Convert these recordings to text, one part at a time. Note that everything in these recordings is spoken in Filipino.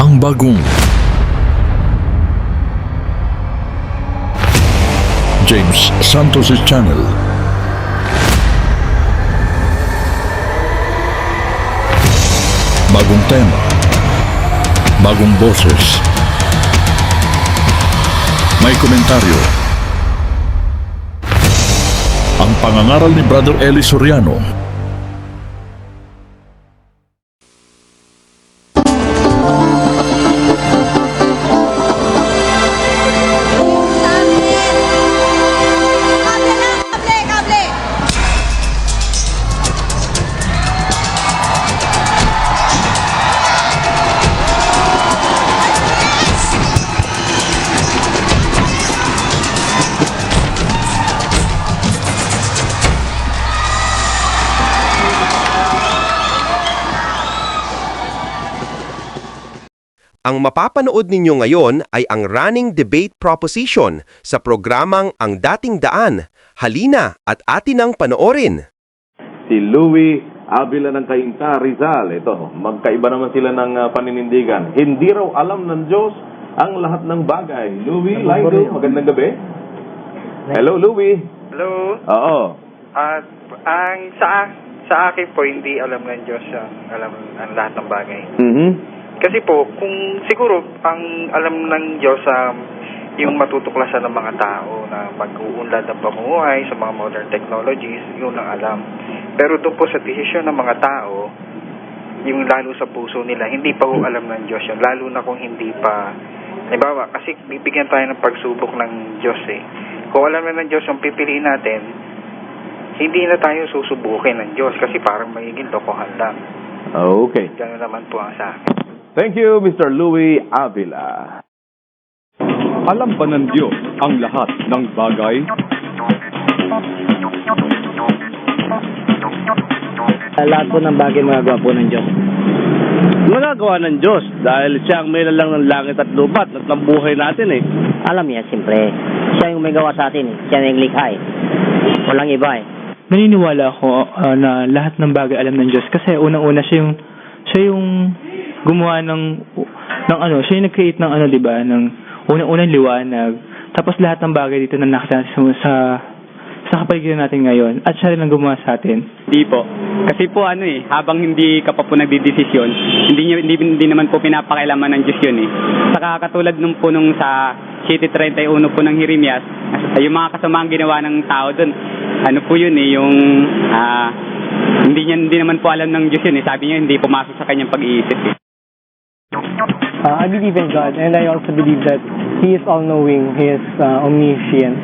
ang bagong James Santos' Channel. Bagong tema, bagong boses, may komentaryo. Ang pangangaral ni Brother Eli Soriano. Ang mapapanood ninyo ngayon ay ang running debate proposition sa programang Ang Dating Daan. Halina at atin ang panoorin. Si Louie Avila ng Cainta, Rizal. Ito, magkaiba naman sila ng paninindigan. Hindi raw alam ng Diyos ang lahat ng bagay. Louie, Lido, magandang gabi. Hello, Louie. Hello. Oo. Ang sa akin po, hindi alam ng Diyos ang lahat ng bagay. Kasi po, kung siguro ang alam ng Diyos yung matutuklasan ng mga tao na mag-uunlad ng pamumuhay sa mga modern technologies, yun ang alam. Pero doon po sa desisyon ng mga tao, yung lalo sa puso nila, hindi pa po alam ng Diyos yun. Lalo na kung hindi pa, halimbawa, kasi bibigyan tayo ng pagsubok ng Diyos eh. Kung alam na ng Diyos yung pipiliin natin, hindi na tayo susubukin ng Diyos kasi parang magiging lokohan lang. Okay. Gano'n naman po ang sa akin. Thank you, Mr. Louie Avila. Alam ba ng Diyos ang lahat ng bagay? Lahat po ng bagay magagawa po ng Diyos. Magagawa ng Diyos dahil siya ang may lang ng langit at lupa at ng buhay natin eh. Alam niya, siyempre. Siya yung may gawa sa atin. Siya yung likha eh. Walang iba eh. Naniniwala ako na lahat ng bagay alam ng Diyos kasi unang-una siya yung gumawa ng siya yung nag-create ng di ba, ng unang-unang liwanag. Tapos lahat ng bagay dito na nakita sa kapaligiran natin ngayon at siya rin ang gumawa sa atin. Hindi po. Kasi po habang hindi ka pa po nagdidesisyon, hindi naman po pinapakailaman ng Diyos yun eh. Saka katulad nung sa City 31 po ng Jeremias, yung mga kasamaang ginawa ng tao doon, po yun yung hindi naman po alam ng Diyos yun eh. Sabi niya hindi pumasok sa kanyang pag-iisip eh. I believe in God, and I also believe that He is all-knowing, He is omniscient.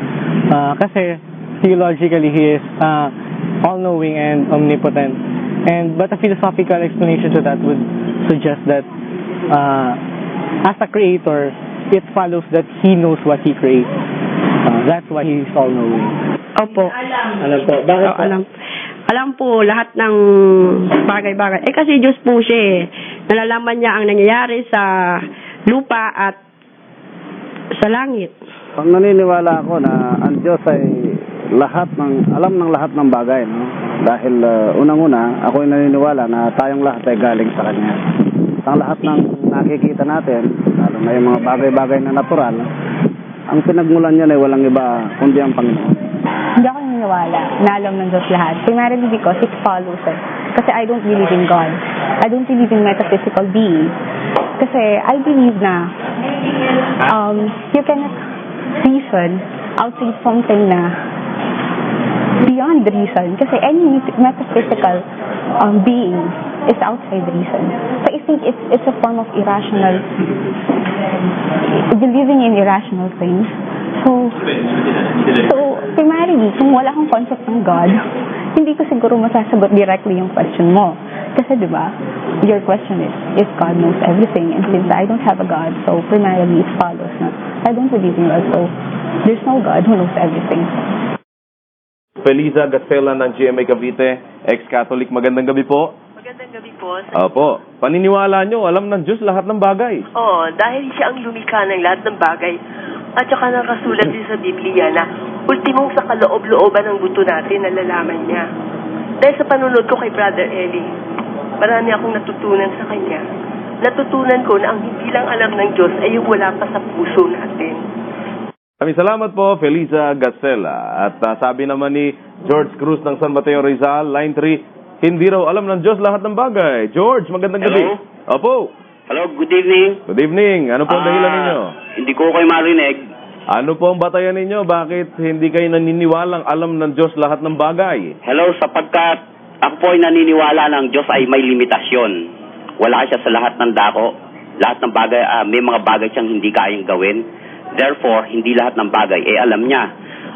Kasi theologically He is all-knowing and omnipotent. But a philosophical explanation to that would suggest that as a creator, it follows that He knows what He creates. That's why He is all-knowing. Opo. Alam po. Bakit po? Alam po lahat ng bagay-bagay. Kasi Diyos po siya eh. Nalalaman niya ang nangyayari sa lupa at sa langit. Pag naniniwala ako na ang Diyos ay alam ng lahat ng bagay, no? Dahil unang-una, ako ay naniniwala na tayong lahat ay galing sa Kanya. Ang lahat ng nakikita natin, lalo na yung mga bagay-bagay na natural, ang pinagmulan niya ay walang iba kundi ang Panginoon. Hindi ako naniniwala na alam ng Diyos lahat. Primarily because it follows it. Kasi I don't believe in God. I don't believe in metaphysical beings. Kasi I believe na you cannot reason outside something na beyond reason. Kasi any metaphysical being is outside reason. So I think it's a form of irrational, believing in irrational things. So primarily, kung wala kang concept ng God, hindi ko siguro masasagot directly yung question mo. Kasi diba, your question is, if God knows everything, and since I don't have a God, so primarily it follows na I don't believe in God, so there's no God who knows everything. Feliza Gacela ng GMA Cavite, ex-Catholic. Magandang gabi po. Magandang gabi po. Opo. Paniniwala nyo, alam ng Diyos lahat ng bagay. Oo, dahil siya ang lumikha ng lahat ng bagay. At saka nakasulat din sa Biblia na ultimong sa kaloob-looban ng buto natin, nalalaman niya. Dahil sa panunod ko kay Brother Eli, marami akong natutunan sa kanya. natutunan ko na ang hindi lang alam ng Diyos ay yung wala pa sa puso natin. Maraming salamat po, Felisa Gacela. At sabi naman ni George Cruz ng San Mateo Rizal, line 3, hindi raw alam ng Diyos lahat ng bagay. George, magandang gabi. Hello? Opo. Hello, good evening. Good evening. Ano po ang dahilan ninyo? Hindi ko kayo marinig. Ano po ang batayan ninyo? Bakit hindi kayo naniniwalang alam ng Diyos lahat ng bagay? Hello, sapagkat ako po ay naniniwala ng Diyos ay may limitasyon. Wala siya sa lahat ng dako. Lahat ng bagay, may mga bagay siyang hindi kayang gawin. Therefore, hindi lahat ng bagay ay alam niya.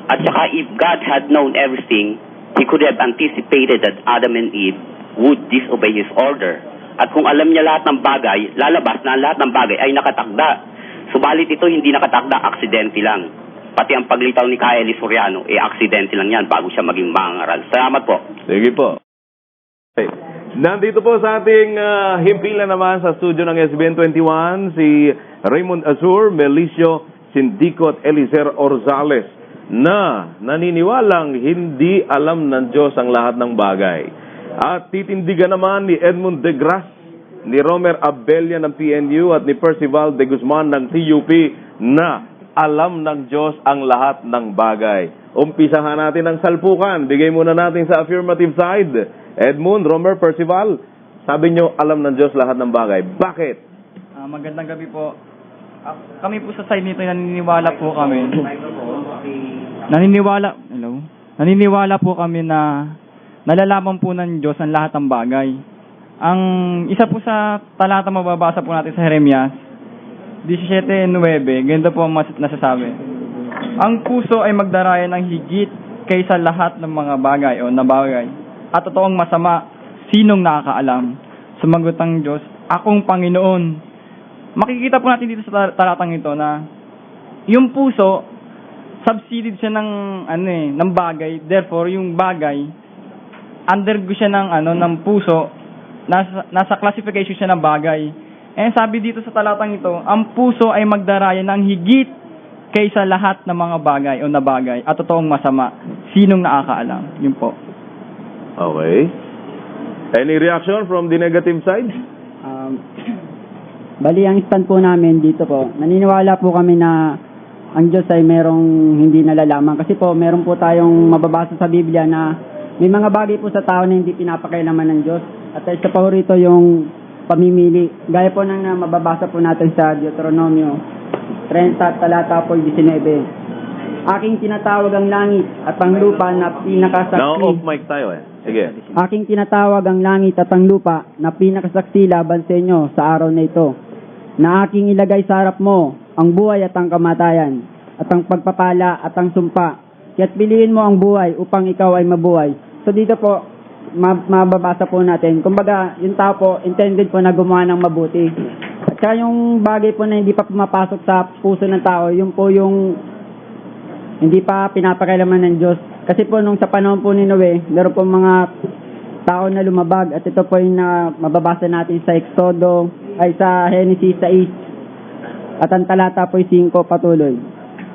At saka, if God had known everything, He could have anticipated that Adam and Eve would disobey His order. At kung alam niya lahat ng bagay, lalabas na lahat ng bagay ay nakatakda. Subalit ito hindi nakatakda, aksidente lang. Pati ang paglitaw ni Kaeli Soriano, aksidente lang yan bago siya maging mangaral. Salamat po. Sige po. Okay. Nandito po sa ating himpilan naman sa studio ng SBN 21, si Raymond Azur, Melicio Sindico at Elizer Orzales na naniniwalang hindi alam ng Diyos ang lahat ng bagay. At titindigan naman ni Edmund de Gras, ni Romer Abella ng PNU at ni Percival de Guzman ng TUP na alam ng Diyos ang lahat ng bagay. Umpisahan natin ang salpukan. Bigay muna natin sa affirmative side. Edmund, Romer, Percival, sabi nyo alam ng Diyos lahat ng bagay. Bakit? Magandang gabi po. Kami po sa side nito naniniwala po kami. Naniniwala po kami na nalalaman po ng Diyos ang lahat ng bagay. Ang isa po sa talata mababasa po natin sa Jeremias 17:9, ganito po ang nasasabi. Ang puso ay magdaraya ng higit kaysa lahat ng mga bagay o nabagay. At totoong masama, sinong nakakaalam? Sumagot ang Diyos, akong Panginoon. Makikita po natin dito sa talatang ito na yung puso, subsided siya ng bagay. Therefore, yung bagay, undergo siya ng puso, nasa classification siya ng bagay. And sabi dito sa talatang ito, ang puso ay magdaraya ng higit kaysa lahat ng mga bagay o nabagay at totoong masama. Sinong nakakaalam? Yun po. Okay. Any reaction from the negative side? Bali, ang stand po namin dito po, naniniwala po kami na ang Diyos ay merong hindi nalalaman. Kasi po, meron po tayong mababasa sa Biblia na may mga bagay po sa tao na hindi pinapakailaman ng Diyos. At isa pa rito yung pamimili. Gaya po ng mababasa po natin sa Deuteronomio 30, talata po 19. Aking tinatawag ang langit at ang lupa na pinakasaksi. Now off mic tayo Sige. Aking tinatawag ang langit at ang lupa na pinakasaksi laban sa inyo sa araw na ito. Na aking ilagay sa harap mo ang buhay at ang kamatayan at ang pagpapala at ang sumpa. Kaya't piliin mo ang buhay upang ikaw ay mabuhay. So dito po, mababasa po natin. Kumbaga, yung tao po, intended po na gumawa ng mabuti. At saka yung bagay po na hindi pa pumapasok sa puso ng tao, yun po yung hindi pa pinapakialaman ng Diyos. Kasi po nung sa panahon po ni Noe, meron po mga tao na lumabag. At ito po yung mababasa natin sa sa Genesis 6. At ang talata po 5 patuloy.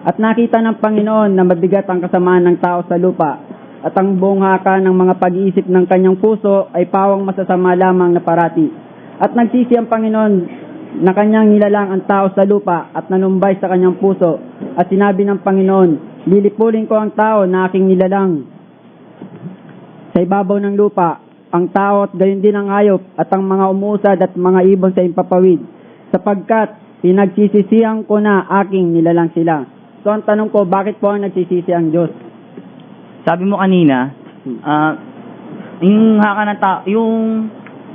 At nakita ng Panginoon na mabigat ang kasamaan ng tao sa lupa. At ang buong haka ng mga pag-iisip ng kanyang puso ay pawang masasama lamang na parati. At nagsisi ang Panginoon na kanyang nilalang ang tao sa lupa at nanumbay sa kanyang puso. At sinabi ng Panginoon, lilipulin ko ang tao na aking nilalang sa ibabaw ng lupa, ang tao at gayon din ang hayop at ang mga umuusad at mga ibon sa impapawid, sapagkat pinagsisisihan ko na aking nilalang sila. So ang tanong ko, bakit po ang nagsisisi ang Diyos? Sabi mo kanina, yung haka ng tao, yung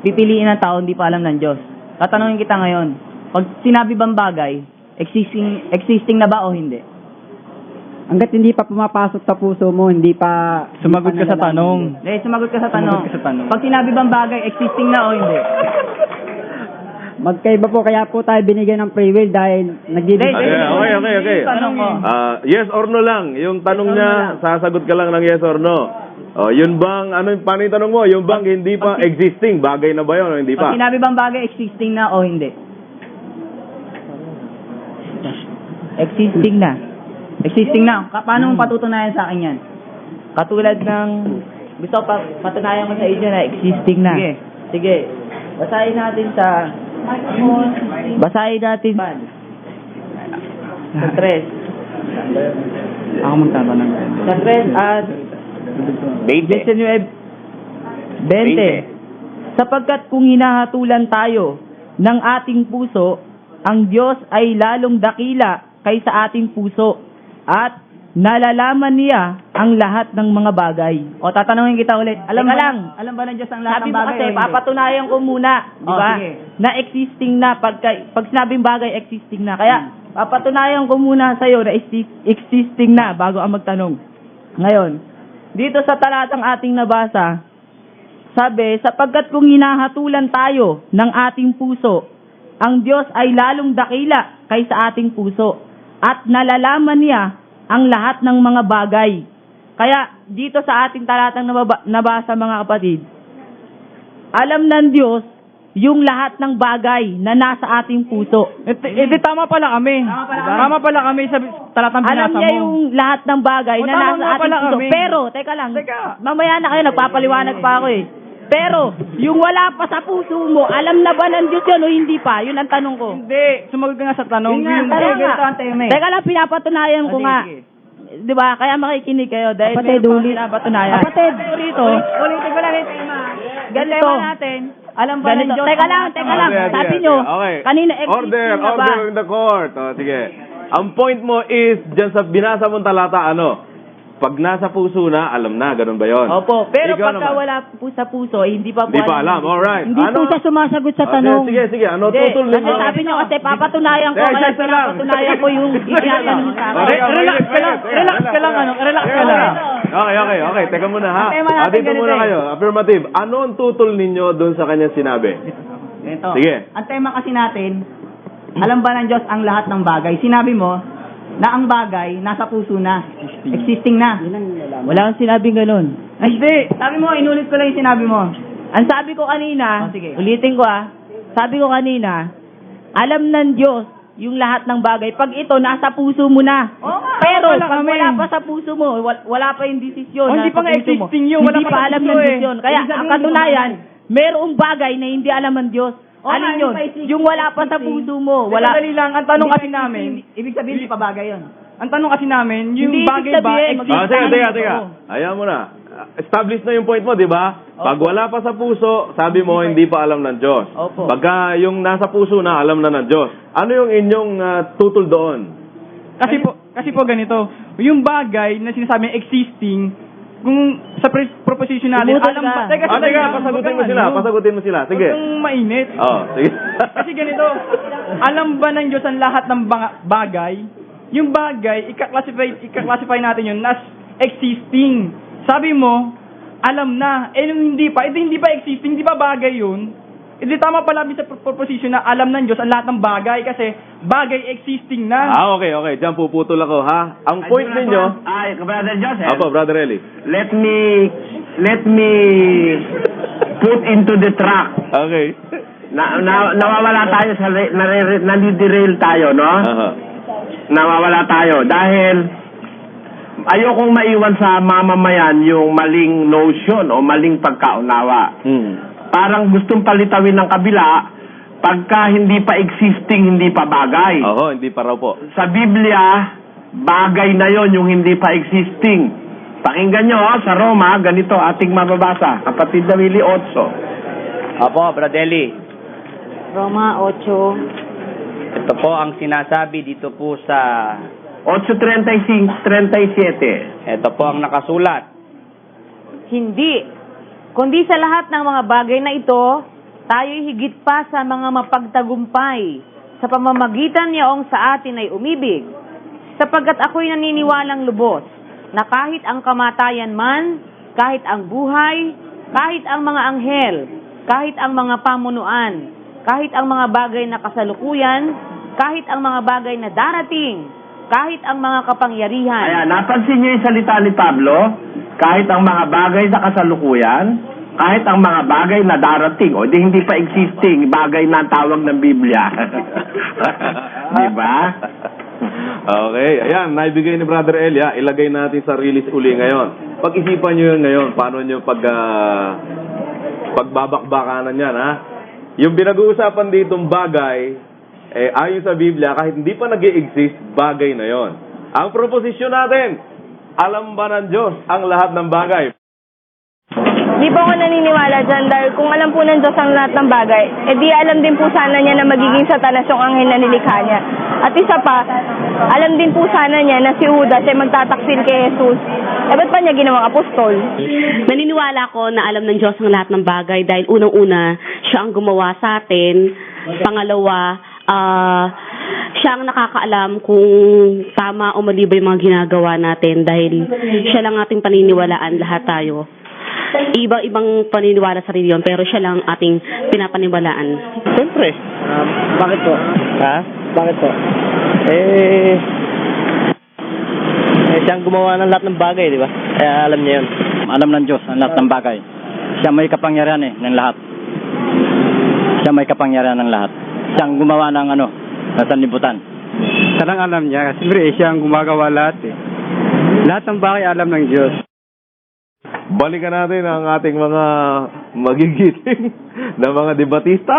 pipiliin ng tao hindi pa alam ng Diyos. Tatanungin kita ngayon, pag sinabi bang bagay, existing na ba o hindi? Hanggat hindi pa pumapasok sa puso mo, hindi pa... Sumagot ka sa tanong. Sumagot ka sa tanong. Pag sinabi bang bagay, existing na o hindi? Magkaiba po, kaya po tayo binigyan ng free will dahil nagdidikit. Okay. Tanong ko. Yes or no lang. Yung tanong niya, sasagot ka lang ng yes or no. Yun bang, paano yung tanong mo? Yung bang hindi pa existing, bagay na ba yun o hindi pa? Pag sinabi bang bagay, existing na o hindi? Existing na. Existing na. Paano mo patutunayan sa akin yan? Katulad ng, gusto ko patunayan ko sa inyo na existing na. Sige. Basahin natin sa Basahin natin. Sa 3. Ako magtatanong. Sa 3 at 20. Sapagkat kung hinahatulan tayo ng ating puso, ang Diyos ay lalong dakila kaysa ating puso at nalalaman niya ang lahat ng mga bagay. O tatanungin kita ulit. Alam ba ng Diyos ang lahat ng bagay? Sabi mo kasi, papatunayan ko muna, di ba? Na existing na, pag sinabing bagay, existing na. Kaya, papatunayan ko muna sa'yo na existing na bago ang magtanong. Ngayon, dito sa talatang ating nabasa, sabi, sapagkat kung hinahatulan tayo ng ating puso, ang Diyos ay lalong dakila kaysa ating puso at nalalaman niya ang lahat ng mga bagay. Kaya dito sa ating talatang nabasa mga kapatid, alam ng Diyos yung lahat ng bagay na nasa ating puso. Tama pala kami. Tama pala kami sa talatang binasa mo. Alam niya yung lahat ng bagay na nasa ating puso. Kami. Pero, teka lang, mamaya na kayo, nagpapaliwanag pa ako eh. Pero, yung wala pa sa puso mo, alam na ba ng Diyos yun o hindi pa? Yun ang tanong ko. Hindi. Sumagot ka nga sa tanong. Teka lang, pinapatunayan ko nga. Di ba? Kaya makikinig kayo dahil Kapatid, meron pang pinapatunayan. Kapatid, Rito, ulitin ko lang yung tema. ganito. natin. Alam ba ng Diyos? Teka lang. Sabi nyo, kanina Order na ba? in the court. O, sige. Ang point mo is, dyan sa binasa mong talata, ano? Pag nasa puso na, alam na, ganun ba yun? Opo, pero Ikaw pagka naman. wala po sa puso, hindi pa po Hindi pa alam, alright. Hindi po siya sumasagot sa Okay, tanong. sige, ano Hindi, tutol kasi ninyo? sabi nyo kasi papatunayan ko, Teka, kaya isa lang. pinapatunayan ko yung itinatanong sa akin. Relax ka lang. Okay. Teka muna, ha? Ang tema natin Dito ganito muna eh. kayo. Affirmative. Ano ang tutol ninyo doon sa kanyang sinabi? Ito. Sige. Ang tema kasi natin, alam ba ng Diyos ang lahat ng bagay? Sinabi mo na ang bagay nasa puso na. Existing na. Wala kang sinabing ganun. Hindi. Sabi mo, inulit ko lang yung sinabi mo. Ang sabi ko kanina, ulitin ko sabi ko kanina, alam ng Diyos yung lahat ng bagay. Pag ito, nasa puso mo na. Pero, pag wala pa sa puso mo, wala pa yung desisyon. Hindi pa nga existing yun. Hindi pa alam ng desisyon. Kaya, ang katunayan, merong bagay na hindi alam ng Diyos. Alin yun? Yung wala pa sa puso mo. Wala. Dali lang, ang tanong kasi namin, Ibig sabihin, hindi pa bagay yun. ang tanong kasi namin, yung Hindi bagay ibig ba, sabihin, Teka. Ayan mo na. Establish na yung point mo, di ba? Pag wala pa sa puso, sabi mo, hindi pa alam ng Diyos. Opo. Pagka yung nasa puso na, alam na ng Diyos. Ano yung inyong tutol doon? kasi po ganito, yung bagay na sinasabing existing, kung sa proposition natin, Lumutan alam ba? ka. Teka, pasagutin mo sila. Sige. Huwag kang mainit. Sige. Kasi ganito, alam ba ng Diyos ang lahat ng bagay? Yung bagay, ika-classify natin yun as existing. Sabi mo, alam na. Yung hindi pa existing, hindi pa bagay yun. Hindi tama pala sa proposition na alam ng Diyos ang lahat ng bagay kasi bagay existing na. Okay. Diyan puputol ako, ha? Ang point ninyo... Ay, Brother Joseph. Apo, Brother Eli. Let me put into the track. Okay. Nawawala tayo sa naliderail tayo, no? Nawawala tayo dahil ayokong maiwan sa mamamayan yung maling notion o maling pagkaunawa. Parang gustong palitawin ng kabila pagka hindi pa existing, hindi pa bagay. Hindi pa raw po. Sa Biblia, bagay na yon yung hindi pa existing. Pakinggan nyo, sa Roma, ganito ating mababasa. Kapatid na Willie 8. Apo, Bradeli. Roma 8. Ito po ang sinasabi dito po sa 8:37. ito po ang nakasulat. Hindi. Kundi sa lahat ng mga bagay na ito, tayo'y higit pa sa mga mapagtagumpay sa pamamagitan niyaong sa atin ay umibig. Sapagkat ako'y naniniwalang lubos na kahit ang kamatayan man, kahit ang buhay, kahit ang mga anghel, kahit ang mga pamunuan, kahit ang mga bagay na kasalukuyan, kahit ang mga bagay na darating, kahit ang mga kapangyarihan. Kaya napansin niyo yung salita ni Pablo, kahit ang mga bagay na kasalukuyan, kahit ang mga bagay na darating, o di hindi pa existing, bagay na ang tawag ng Biblia. Di ba? Okay, ayan, naibigay ni Brother Elia, ilagay natin sa release uli ngayon. Pag-isipan nyo yun ngayon, paano nyo pagbabakbakanan yan, ha? yung pinag-uusapan ditong bagay, ayon sa Biblia, kahit hindi pa nag-i-exist, bagay na yon. Ang proposisyon natin, alam ba ng Diyos ang lahat ng bagay? Di po ako naniniwala dyan dahil kung alam po ng Diyos ang lahat ng bagay, di alam din po sana niya na magiging Satanas yung anghel na nilikha niya. At isa pa, alam din po sana niya na si Judas ay magtataksil kay Jesus. Ba't pa niya ginawang apostol? Naniniwala ko na alam ng Diyos ang lahat ng bagay dahil unang-una, siya ang gumawa sa atin. Pangalawa, siya ang nakakaalam kung tama o mali ba yung mga ginagawa natin dahil siya lang ating paniniwalaan, lahat tayo. Iba-ibang paniniwala sa reliyon pero siya lang ating pinapaniwalaan. Siyempre. Bakit po? Ha? Bakit po? Siya ang gumawa ng lahat ng bagay, di ba? Kaya alam niya yun. Alam ng Diyos ang lahat ng bagay. Siya may kapangyarihan ng lahat. Siya may kapangyarihan ng lahat. Siya ang gumawa ng ng sanlibutan. Talagang alam niya. Siyempre, siya ang gumagawa lahat eh. Lahat ng bagay alam ng Diyos. Balikan natin ang ating mga magigiting na mga debatista.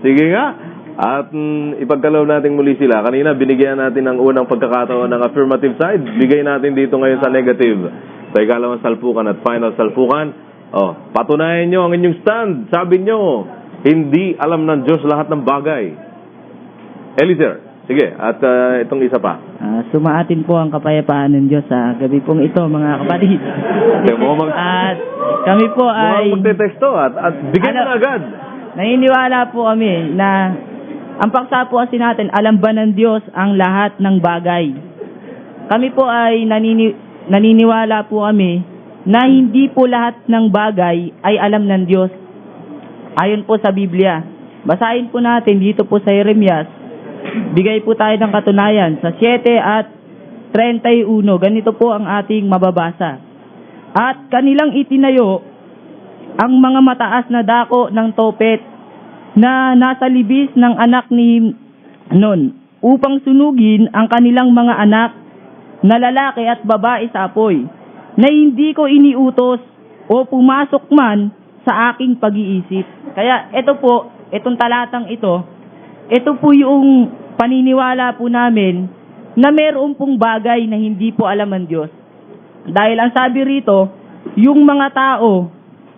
Sige nga. At ipagkaloob natin muli sila. Kanina, binigyan natin ng unang pagkakataon ng affirmative side. Bigay natin dito ngayon sa negative. Sa ikalawang salpukan at final salpukan. Patunayan nyo ang inyong stand. Sabi nyo, hindi alam ng Diyos lahat ng bagay. Eliezer, sige. At itong isa pa. Sumaatin po ang kapayapaan ng Diyos sa gabi pong ito, mga kapatid. At kami po ay... magte-texto at bigyan na agad. Naniniwala po kami na ang paksa po kasi natin, alam ba ng Diyos ang lahat ng bagay? Kami po ay naniniwala po kami na hindi po lahat ng bagay ay alam ng Diyos. Ayon po sa Biblia. Basahin po natin dito po sa Jeremias. Bigay po tayo ng katunayan sa 7 at 31. Ganito po ang ating mababasa. At kanilang itinayo ang mga mataas na dako ng Topet na nasa libis ng anak ni Nun upang sunugin ang kanilang mga anak na lalaki at babae sa apoy na hindi ko iniutos o pumasok man sa aking pag-iisip. Kaya ito po, itong talatang ito po yung paniniwala po namin na meron pong bagay na hindi po alam ng Diyos. Dahil ang sabi rito, yung mga tao,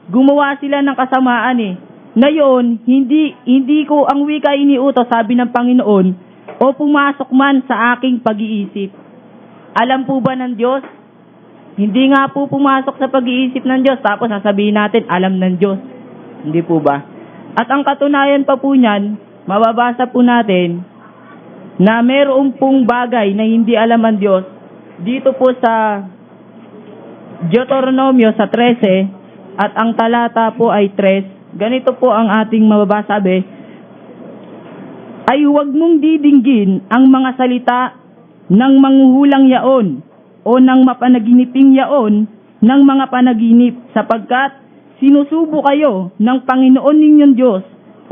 gumawa sila ng kasamaan na yun, hindi ko ang wika iniutos, sabi ng Panginoon, o pumasok man sa aking pag-iisip. Alam po ba ng Diyos? Hindi nga po pumasok sa pag-iisip ng Diyos, tapos sasabihin natin, alam ng Diyos. Hindi po ba? At ang katunayan pa po niyan, mababasa po natin, na mayroong pong bagay na hindi alam ng Diyos, dito po sa Deuteronomio sa 13, at ang talata po ay 3, ganito po ang ating mababasa, ay huwag mong didinggin ang mga salita ng manghuhulang yaon o ng mapanaginiping yaon ng mga panaginip sapagkat sinusubo kayo ng Panginoon ninyong Diyos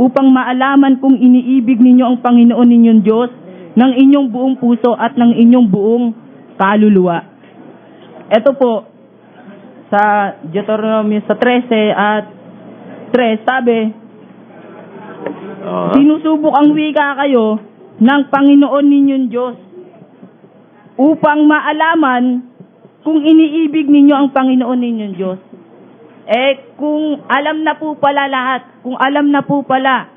upang maalaman kung iniibig ninyo ang Panginoon ninyong Diyos ng inyong buong puso at ng inyong buong kaluluwa. Ito po sa Deuteronomio sa 13 at 3, sabi, sinusubok ang wika kayo ng Panginoon ninyong Diyos upang maalaman kung iniibig ninyo ang Panginoon ninyong Diyos. Kung alam na po pala lahat, kung alam na po pala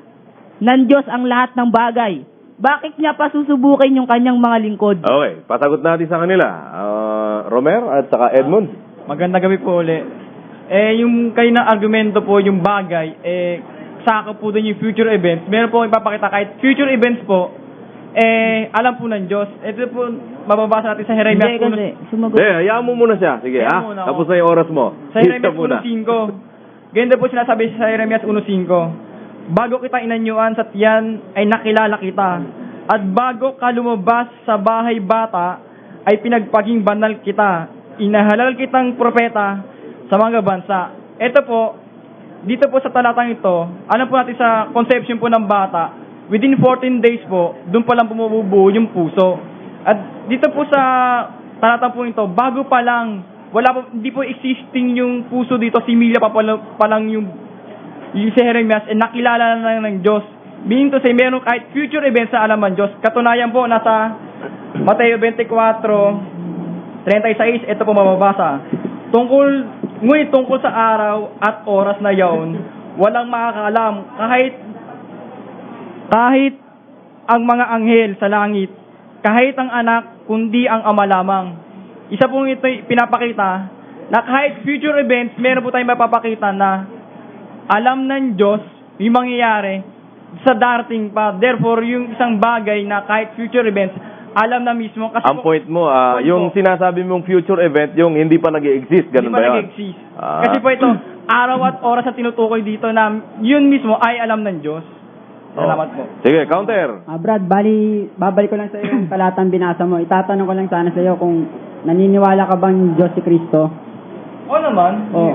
ng Diyos ang lahat ng bagay, bakit niya pa susubukin yung kanyang mga lingkod? Okay, pasagot natin sa kanila. Romer at saka Edmund. Magandang gabi po ulit. Yung kayo ng argumento po, yung bagay, saka po doon yung future events. Meron po ipapakita kahit future events po, alam po ng Diyos. Ito po, mababasa natin sa Jeremias 1. Hayaan mo muna siya. Sige, tapos na yung oras mo. Sa Jeremias 1.5. Ganito po sinasabi sa Jeremias 1.5. Bago kita inanyuan sa tiyan, ay nakilala kita. At bago ka lumabas sa bahay bata, ay pinagpaging banal kita. Inahalal kitang propeta sa mga bansa. Ito po, dito po sa talatang ito, alam po natin sa conception po ng bata, within 14 days po, doon pa lang bumubuo yung puso. At dito po sa talatang po ito, bago pa lang, hindi po existing yung puso dito, similya pa lang yung yung si Jeremias, nakilala na ng Diyos. Meaning to say, meron kahit future events sa alam ng Diyos. Katunayan po, nasa Mateo 24:36, ito po mababasa. Ngunit tungkol sa araw at oras na yaon, walang makakaalam, kahit ang mga anghel sa langit, kahit ang anak, kundi ang ama lamang. Isa pong ito pinapakita na kahit future events, meron po tayong mapapakita na alam ng Diyos yung mangyayari sa darating pa. Therefore, yung isang bagay na kahit future events, alam na mismo. Kasi Ang point mo, yung sinasabi mong future event, yung hindi pa nag-exist, ganun ba hindi pa yun? nag-exist. Kasi po ito, araw at oras na tinutukoy dito na yun mismo ay alam ng Diyos. Salamat po. Sige, counter. Brad, babalik ko lang sa iyo yung talatang binasa mo. Itatanong ko lang sana sa iyo kung naniniwala ka bang Diyos si Kristo? Oo naman. Oo.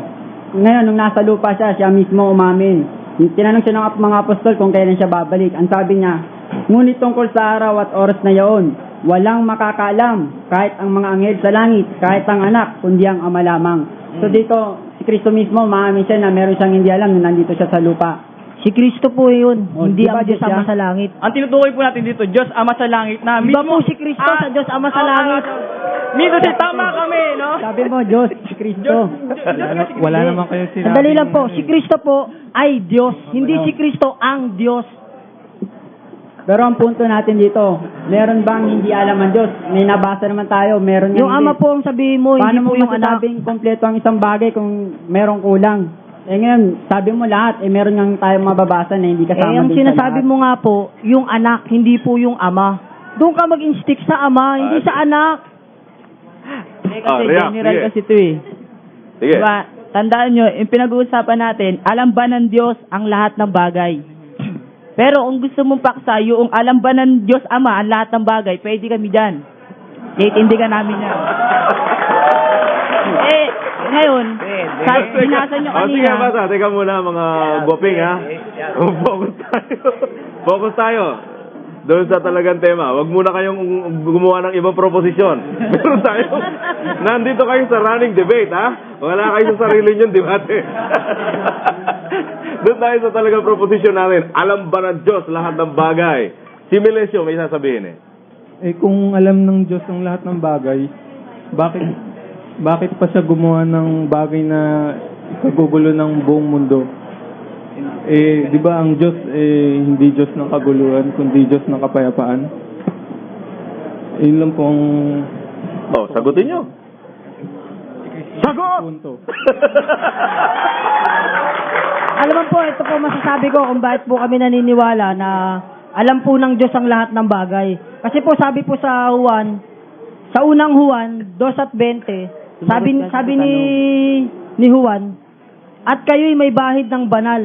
Ngayon, nung nasa lupa siya mismo umamin. Tinanong siya ng mga apostol kung kailan siya babalik. Ang sabi niya, ngunit tungkol sa araw at oras na yaon, walang makakaalam, kahit ang mga anghel sa langit, kahit ang anak, kundi ang ama lamang. So dito, si Kristo mismo, maamin siya na meron siyang hindi alam na nandito siya sa lupa. Si Kristo po yun, hindi diba ang Diyos Ama sa langit. Ang tinutukoy po natin dito, Diyos Ama sa langit na Iba mismo. po si Kristo sa Diyos Ama sa langit. Mito si tama kami, no? Sabi mo, Diyos, si Kristo. Wala naman kayo sinabi. Sandali lang po, si Kristo po ay Diyos, hindi si Kristo ang Diyos. Pero ang punto natin dito, meron bang hindi alam ang Diyos? May nabasa naman tayo, meron Yung Ama po ang sabihin mo, hindi Paano po mo yung anak. masasabing kompleto ang isang bagay kung merong kulang? Ngayon, sabi mo lahat, meron nga tayong mababasa na hindi kasama Ang din sa sinasabi lahat. mo nga po, yung anak, hindi po yung ama. Doon ka mag-instick sa ama, hindi sa anak. Kasi React, general sige. kasi ito eh. Sige. Diba? Tandaan nyo, yung pinag-uusapan natin, alam ba ng Diyos ang lahat ng bagay? Pero kung gusto mong paksa, yung alam ba ng Diyos Ama ang lahat ng bagay, pwede kami dyan. Iintindihan namin yan. Ngayon, binasa nyo Sige, kanina. basta. Teka muna, mga boping, ha? Focus tayo. Focus tayo. Doon sa talagang tema. Huwag muna kayong gumawa ng ibang proposisyon. Meron tayo. Nandito kayo sa running debate, ha? Wala kayo sa sarili niyong debate. Doon tayo sa talagang proposisyon natin. Alam ba ng Diyos lahat ng bagay? Si Melesio may sasabihin Kung alam ng Diyos ang lahat ng bagay, bakit pa siya gumawa ng bagay na kagugulo ng buong mundo? Di ba ang Diyos hindi Diyos ng kaguluhan, kundi Diyos ng kapayapaan? Yun lang po ang... sagutin nyo. Sagot! Punto. Alam mo po, ito po masasabi ko kung bakit po kami naniniwala na alam po ng Diyos ang lahat ng bagay. Kasi po sabi po sa Juan, sa unang Juan 2:20, sabi ni Juan, at kayo'y may pahid ng banal,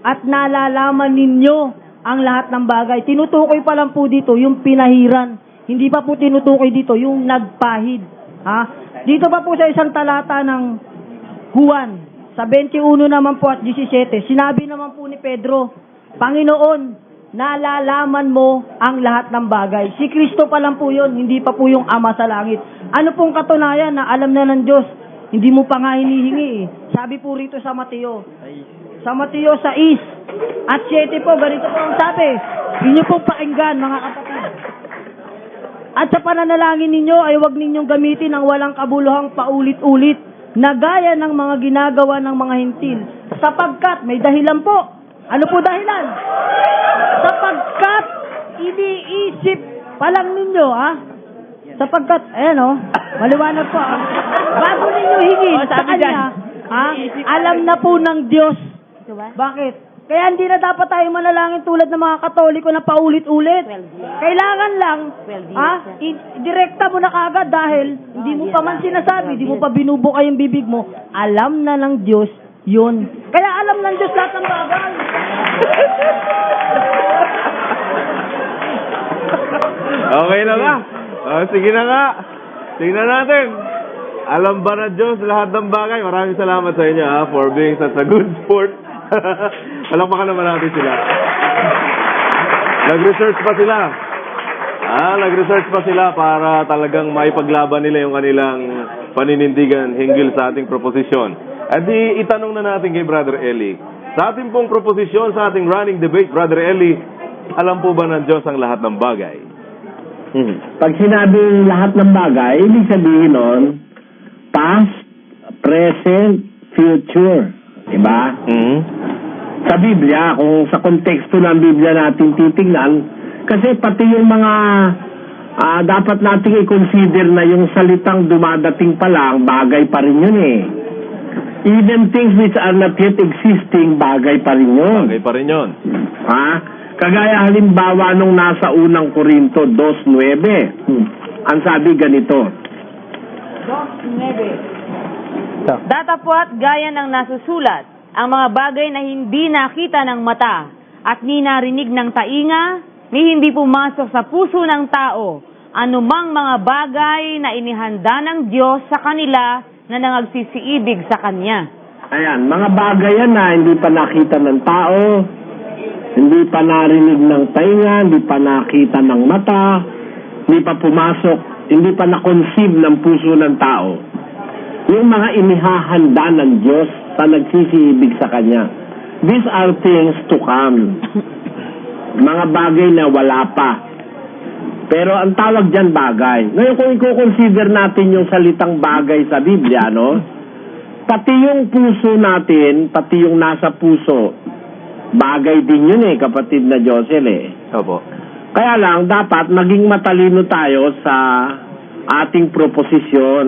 at nalalaman ninyo ang lahat ng bagay. Tinutukoy pa lang po dito yung pinahiran. Hindi pa po tinutukoy dito yung nagpahid. Dito pa po sa isang talata ng Juan, sa 21 naman po at 17, sinabi naman po ni Pedro, Panginoon, nalalaman mo ang lahat ng bagay. Si Kristo pa lang po yun, hindi pa po yung Ama sa langit. Ano pong katunayan na alam na ng Diyos? Hindi mo pa nga hinihingi eh. Sabi po rito sa Mateo. Sa Mateo 6 at 7 po, ganito po ang sabi. Inyo pong pakinggan, mga kapatid. At sa pananalangin ninyo ay huwag ninyong gamitin ang walang kabuluhang paulit-ulit na gaya ng mga ginagawa ng mga hintil. Sapagkat, may dahilan po. Ano po dahilan? Sapagkat iniisip pa lang ninyo, Sapagkat, maliwanag po, bago ninyo hingin sa Kanya, alam na po ng Diyos. Bakit? Kaya hindi na dapat tayo manalangin tulad ng mga Katoliko na paulit-ulit. Kailangan lang, direkta mo na kagad dahil hindi mo pa man sinasabi, hindi mo pa binubuka yung bibig mo, alam na ng Diyos yun. Kaya alam ng Diyos lahat ng bagay. Okay na ba? Sige na nga. Tingnan natin. Alam ba na Diyos lahat ng bagay? Maraming salamat sa inyo for being such a good sport. Palakpakan naman natin sila. Nag-research pa sila. Nag-research pa sila para talagang maipaglaban nila yung kanilang paninindigan hinggil sa ating proposisyon. At itanong na natin kay Brother Eli, Sa ating pong proposisyon, sa ating running debate, Brother Eli, alam po ba ng Diyos ang lahat ng bagay? Pag sinabing lahat ng bagay, ibig sabihin nun, past, present, future. Diba? Sa Biblia, kung sa konteksto ng Biblia natin titignan, kasi pati yung mga dapat nating i-consider na yung salitang dumadating pa lang, bagay pa rin yun eh. Even things which are not yet existing, bagay pa rin yun. Bagay pa rin yun. Ha? Kagaya halimbawa nung nasa unang Korinto 2:9. Ang sabi ganito. 2:9. Datapwat gaya ng nasusulat, ang mga bagay na hindi nakita ng mata at ni narinig ng tainga, ni hindi pumasok sa puso ng tao, anumang mga bagay na inihanda ng Diyos sa kanila na nangagsisiibig sa Kanya. Ayan, mga bagay yan na hindi pa nakita ng tao, hindi pa narinig ng tainga, hindi pa nakita ng mata, hindi pa pumasok, hindi pa na-conceive ng puso ng tao. Yung mga inihahanda ng Diyos sa nagsisiibig sa Kanya. These are things to come. Mga bagay na wala pa. Pero ang tawag dyan bagay. Ngayon kung i-consider natin yung salitang bagay sa Biblia, no? Pati yung puso natin, pati yung nasa puso, bagay din yun eh, kapatid na Josel eh. Opo. Kaya lang, dapat maging matalino tayo sa ating proposisyon.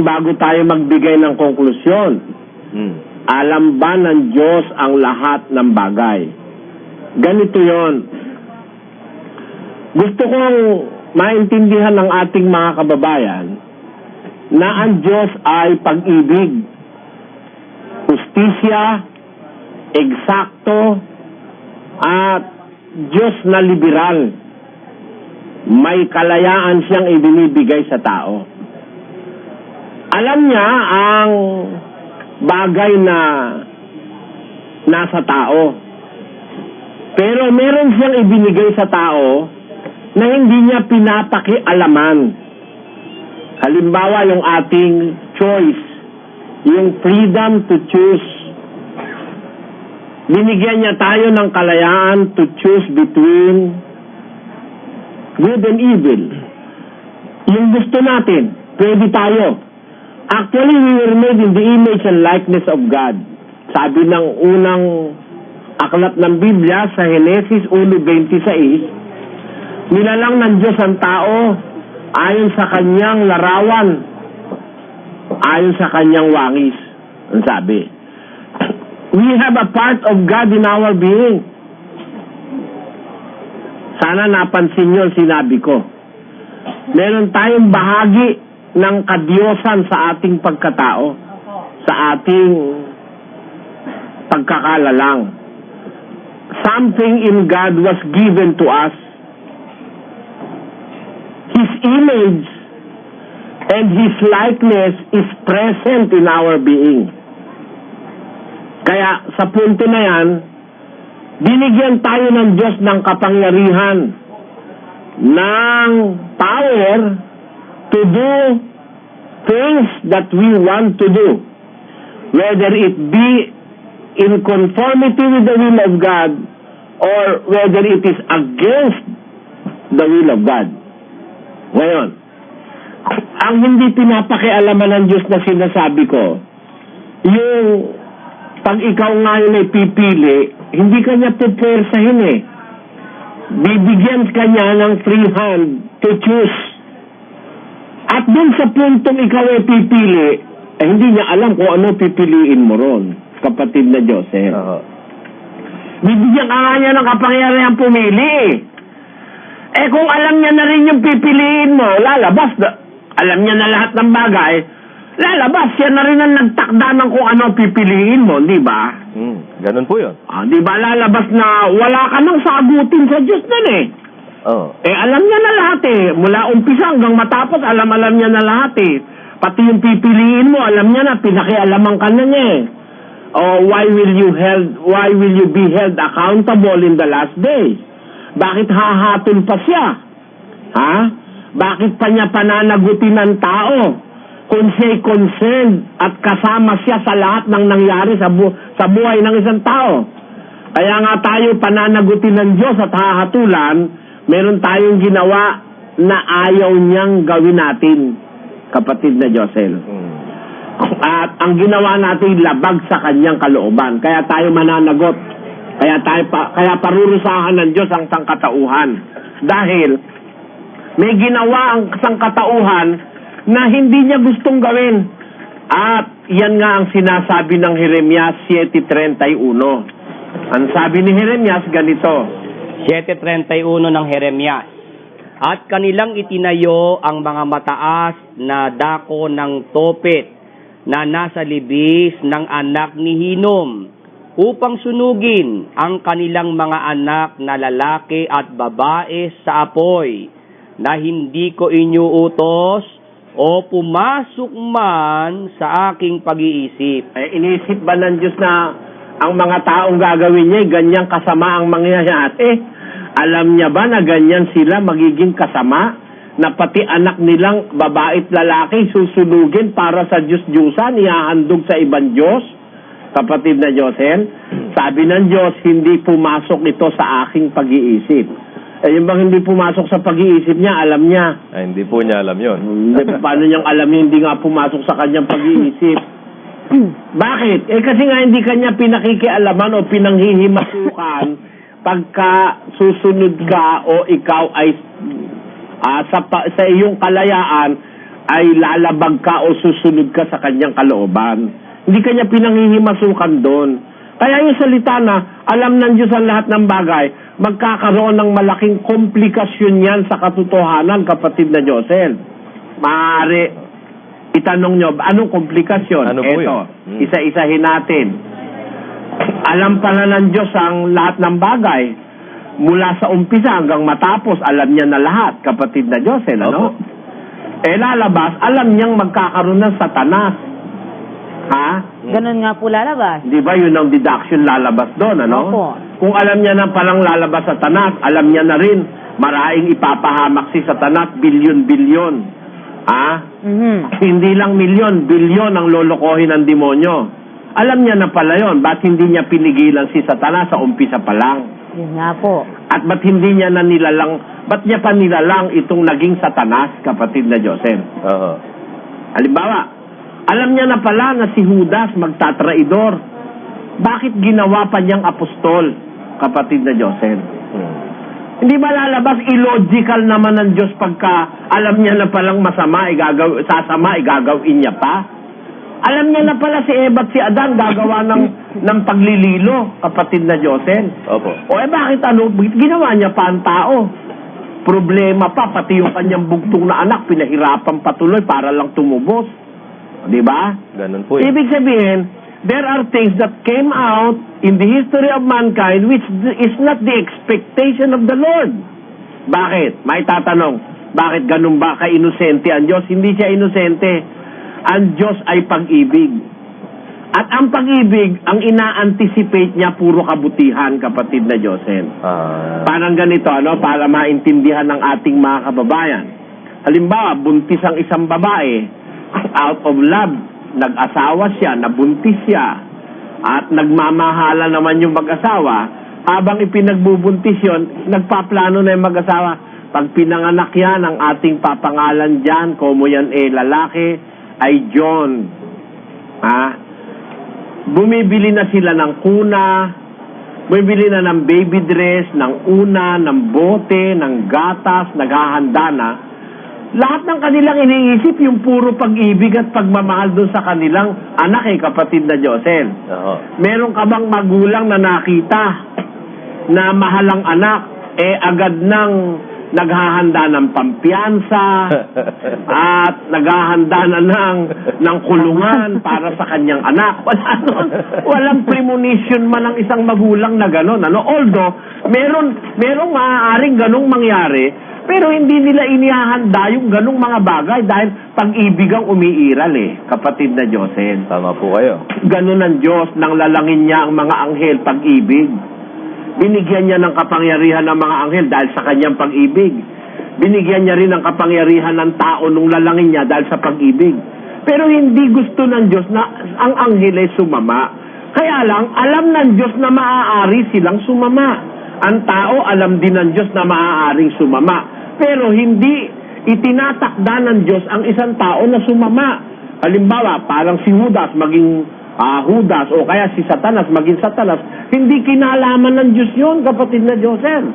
Bago tayo magbigay ng konklusyon. Alam ba ng Diyos ang lahat ng bagay? Ganito yon. Gusto kong maintindihan ng ating mga kababayan na ang Diyos ay pag-ibig, justisya, eksakto, at Diyos na liberal. May kalayaan siyang ibinibigay sa tao. Alam niya ang bagay na nasa tao. Pero meron siyang ibinigay sa tao na hindi niya pinapakialaman. Halimbawa, yung ating choice, yung freedom to choose. Binigyan niya tayo ng kalayaan to choose between good and evil. Yung gusto natin, pwede tayo. Actually, we were made in the image and likeness of God. Sabi ng unang aklat ng Biblia sa Genesis 1:26, nilalang ng Diyos ang tao ayon sa kanyang larawan, ayon sa kanyang wangis. Ang sabi. We have a part of God in our being. Sana napansin niyo ang sinabi ko. Meron tayong bahagi ng kadyosan sa ating pagkatao, sa ating pagkakalalang. Something in God was given to us. His image and His likeness is present in our being. Kaya sa punto na yan, binigyan tayo ng Diyos ng kapangyarihan, ng power to do things that we want to do. Whether it be in conformity with the will of God or whether it is against the will of God. Ngayon, ang hindi pinapakialaman ng Diyos na sinasabi ko, yung pag ikaw ngayon ay pipili, hindi kanya pupwersahin eh. Bibigyan kanya ng free hand to choose. At dun sa puntong ikaw ay pipili, hindi niya alam kung ano pipiliin mo ron, kapatid na Joseph. Bibigyan ka nga niya ng kapangyarihan pumili. Eh kung alam niya na rin yung pipiliin mo, lalabas na, alam niya na lahat ng bagay, lalabas siya na rin ang nagtakda ng kung ano pipiliin mo, di ba? Ganun po yun. Di ba lalabas na wala ka nang sagutin sa Diyos nun eh. Alam niya na lahat eh. Mula umpisa hanggang matapos, alam niya na lahat eh. Pati yung pipiliin mo, alam niya na, pinakialaman ka na niya eh. Why will you be held accountable in the last days? Bakit hahatol pa siya? Ha? Bakit pa niya pananagutin ng tao? kung siya'y concerned at kasama siya sa lahat ng nangyari sa buhay ng isang tao. Kaya nga tayo pananagutin ng Diyos at hahatulan, meron tayong ginawa na ayaw niyang gawin natin, kapatid na Josel. At ang ginawa natin labag sa kanyang kalooban. Kaya tayo mananagot. Kaya parurusahan ng Diyos ang sangkatauhan. Dahil may ginawa ang sangkatauhan na hindi niya gustong gawin. At yan nga ang sinasabi ng Jeremias 7:31. Ang sabi ni Jeremias ganito. 7:31 ng Jeremias. At kanilang itinayo ang mga mataas na dako ng topet na nasa libis ng anak ni Hinom upang sunugin ang kanilang mga anak na lalaki at babae sa apoy na hindi ko inyuutos o pumasok man sa aking pag-iisip. Iniisip ba ng Diyos na ang mga taong gagawin niya ganyang kasama ang mangyayari? Alam niya ba na ganyan sila magiging kasama? Na pati anak nilang babae at lalaki susunugin para sa Diyos-Diyusan, ihahandog sa ibang Diyos? Kapatid na Josel, sabi ng Diyos, hindi pumasok ito sa aking pag-iisip. Yung bang hindi pumasok sa pag-iisip niya, alam niya. Ay, hindi po niya alam yun. Paano niyang alam niya hindi nga pumasok sa kanyang pag-iisip? Bakit? Kasi nga hindi kanya pinakikialaman o pinanghihimasukan pagka susunod ka o ikaw ay sa iyong kalayaan ay lalabag ka o susunod ka sa kanyang kalooban. Hindi kanya pinanghihimasukan doon. Kaya yung salita na alam ng Diyos ang lahat ng bagay, magkakaroon ng malaking komplikasyon yan sa katotohanan, kapatid na Josel. Maaari itanong nyo, anong komplikasyon? Ano po Ito, yun? isa-isahin natin. Alam pala ng Diyos ang lahat ng bagay. Mula sa umpisa hanggang matapos, alam niya na lahat, kapatid na Josel, ano? Lalabas, alam niyang magkakaroon ng Satanas. Ha? Ganun nga po lalabas. Di ba yun ang deduction lalabas doon, ano? Opo. Kung alam niya na palang lalabas Satanas, alam niya na rin maraming ipapahamak si Satanas, bilyon-bilyon. Ha? Hindi lang milyon, bilyon ang lolokohin ng demonyo. Alam niya na pala yun, ba't hindi niya pinigilan si Satanas sa umpisa pa lang? Yun nga po. At ba't hindi niya na ba't niya pa nilalang itong naging Satanas, kapatid na Joseph? Halimbawa, alam niya na pala na si Judas magtatraidor. Bakit ginawa pa niyang apostol, kapatid na Joseph? Hindi ba lalabas illogical naman ng Diyos pagka alam niya na palang sasama, igagawin niya pa? Alam niya na pala si Eva at si Adan gagawa ng paglililo, kapatid na Joseph. Opo. Bakit ginawa niya pa ang tao? Problema pa, pati yung kanyang bugtong na anak, pinahirapan patuloy para lang tumubos. Di ba? Ganun po yun. Ibig sabihin, there are things that came out in the history of mankind which is not the expectation of the Lord. Bakit? May tatanong, bakit ganun ba ka-inosente ang Diyos? Hindi siya inosente. Ang Diyos ay pag-ibig. At ang pag-ibig, ang ina-anticipate niya, puro kabutihan, kapatid na Joseph. Parang ganito, para maintindihan ng ating mga kababayan. Halimbawa, buntis ang isang babae, out of love, nag-asawa siya, nabuntis siya, at nagmamahala naman yung mag-asawa. Habang ipinagbubuntis yun, nagpaplano na yung mag-asawa. Pag pinanganak yan, ang ating papangalan dyan, como yan lalaki, ay John. Bumibili na sila ng kuna, bumibili na ng baby dress, ng una, ng bote, ng gatas, naghahanda na. Lahat ng kanilang iniisip yung puro pag-ibig at pagmamahal doon sa kanilang anak, kapatid na Joseph. Meron ka bang magulang na nakita na mahalang anak, agad nang naghahanda ng pampiyansa at naghahanda na ng kulungan para sa kanyang anak. Walang premonition man ang isang magulang na gano'n. Although, merong maaaring ganong mangyari, pero hindi nila inihahanda yung ganong mga bagay dahil pag-ibig ang umiiral kapatid na Joseph. Tama po kayo. Ganon ang Diyos, nang lalangin niya ang mga anghel, pag-ibig. Binigyan niya ng kapangyarihan ng mga anghel dahil sa kanyang pag-ibig. Binigyan niya rin ng kapangyarihan ng tao nung lalangin niya dahil sa pag-ibig. Pero hindi gusto ng Diyos na ang anghel ay sumama. Kaya lang, alam ng Diyos na maaari silang sumama. Ang tao, alam din ng Diyos na maaaring sumama. Pero hindi itinatakda ng Diyos ang isang tao na sumama. Halimbawa, parang si Judas maging Judas o kaya si Satanas maging Satanas. Hindi kinalaman ng Diyos yun, kapatid na Joseph.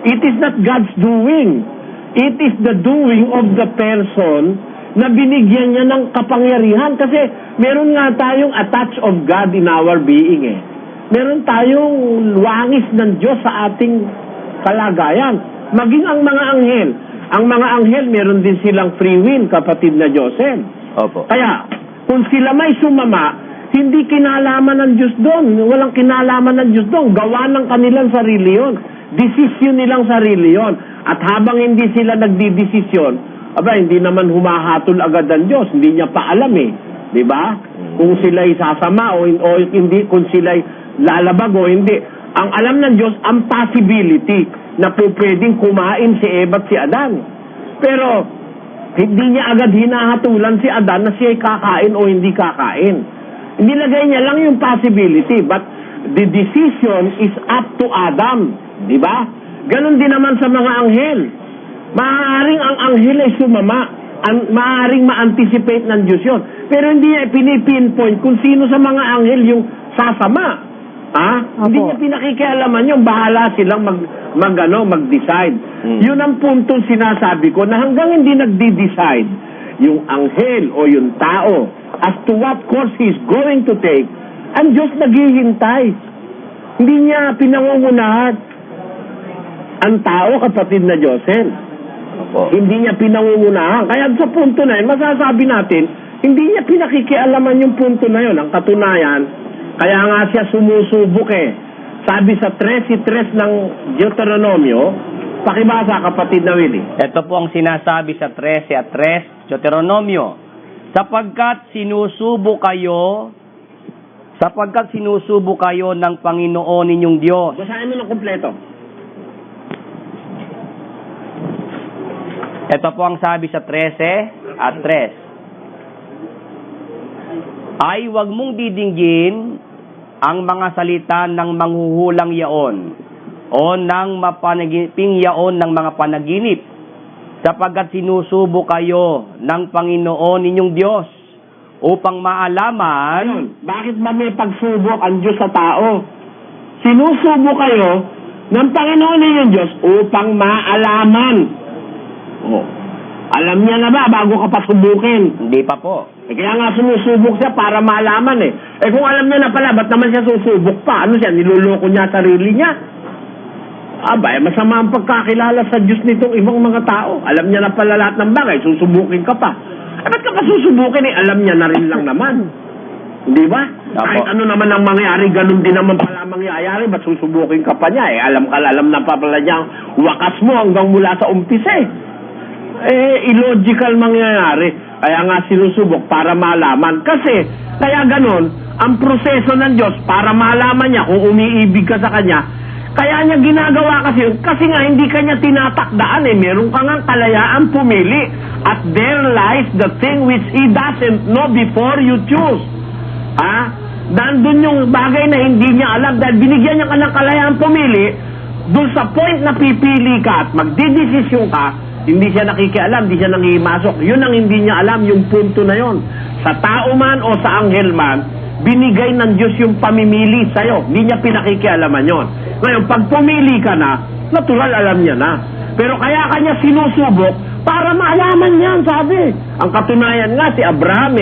It is not God's doing. It is the doing of the person na binigyan niya ng kapangyarihan. Kasi meron nga tayong a touch of God in our being eh. Meron tayong wangis ng Diyos sa ating kalagayan. Maging ang mga anghel. Ang mga anghel, meron din silang free will, kapatid na Joseph. Opo. Kaya, kung sila may sumama, hindi kinalaman ng Diyos doon. Walang kinalaman ng Diyos doon. Gawa ng kanilang sarili yon. Desisyon nilang sarili yon. At habang hindi sila nagdidesisyon, hindi naman humahatol agad ang Diyos. Hindi niya pa alam eh. Di ba? Kung sila'y sasama o hindi, kung sila'y lalabag o hindi. Ang alam ng Diyos, ang possibility na po pwedeng kumain si Eva at si Adan. Pero, hindi niya agad hinahatulan si Adan na siya'y kakain o hindi kakain. Nilagay niya lang yung possibility, but the decision is up to Adam. Di ba? Ganon din naman sa mga anghel. Maaaring ang anghel ay sumama. Maaaring ma-anticipate ng Diyos yun. Pero hindi niya pinipinpoint kung sino sa mga anghel yung sasama. Hindi niya pinakikialaman yung bahala silang mag-decide. Yun ang puntong sinasabi ko na hanggang hindi nagdi-decide yung anghel o yung tao as to what course he's going to take, ang Diyos naghihintay. Hindi niya pinangungunahan ang tao, kapatid na Joseph. Hindi niya pinangungunahan. Kaya sa punto na yun, masasabi natin, hindi niya pinakikialaman yung punto na yun. Ang katunayan, kaya nga siya sumusubok eh. Sabi sa 13:3 ng Deuteronomio, pakibasa, kapatid na Willie. Ito po ang sinasabi sa 13:3 Deuteronomio. Sapagkat sinusubo kayo ng Panginoon ninyong Diyos. Basahin mo ng kumpleto. Ito po ang sabi sa 13:3. Ay wag mong didinggin ang mga salita ng manghuhulang yaon o ng mapanagiping yaon ng mga panaginip, sapagkat sinusubo kayo ng Panginoon ninyong Diyos upang maalaman. Bakit ba may pagsubok ang Diyos sa tao? Sinusubo kayo ng Panginoon ninyong Diyos upang maalaman. Alam niya na ba bago ka pa subukin? Hindi pa po. Kaya nga sumusubok siya para malaman eh. Kung alam niya na pala, ba't naman siya susubok pa? Ano siya? Niloloko niya sarili niya? Masama ang pagkakilala sa Diyos nitong ibang mga tao. Alam niya na pala lahat ng bagay, susubukin ka pa. Ba't ka pa susubukin eh? Alam niya na rin lang naman. Hindi ba? Kahit ano naman ang mangyayari, ganun din naman pala mangyayari. Ba't susubukin ka pa niya eh? Alam na pa pala niya ang wakas mo hanggang mula sa umpisa eh. Illogical mangyayari. Kaya nga sinusubok para malaman. Kasi, kaya ganun, ang proseso ng Diyos para malaman niya kung umiibig ka sa Kanya, kaya niya ginagawa kasi nga hindi Kanya tinatakdaan eh. Meron ka nga kalayaan pumili. At there lies the thing which He doesn't know before you choose. Nandun yung bagay na hindi niya alam dahil binigyan niya ka ng kalayaan pumili. Doon sa point na pipili ka at magdidesisyon ka, hindi siya nakikialam, hindi siya nangimasok. Yun ang hindi niya alam, yung punto na yon. Sa tao man o sa anghel man, binigay ng Diyos yung pamimili sa'yo. Hindi niya pinakikialaman yon. Ngayon, pag pumili ka na, natural alam niya na. Pero kaya kanya sinusubok para maalaman niya, sabi. Ang katunayan nga, si Abraham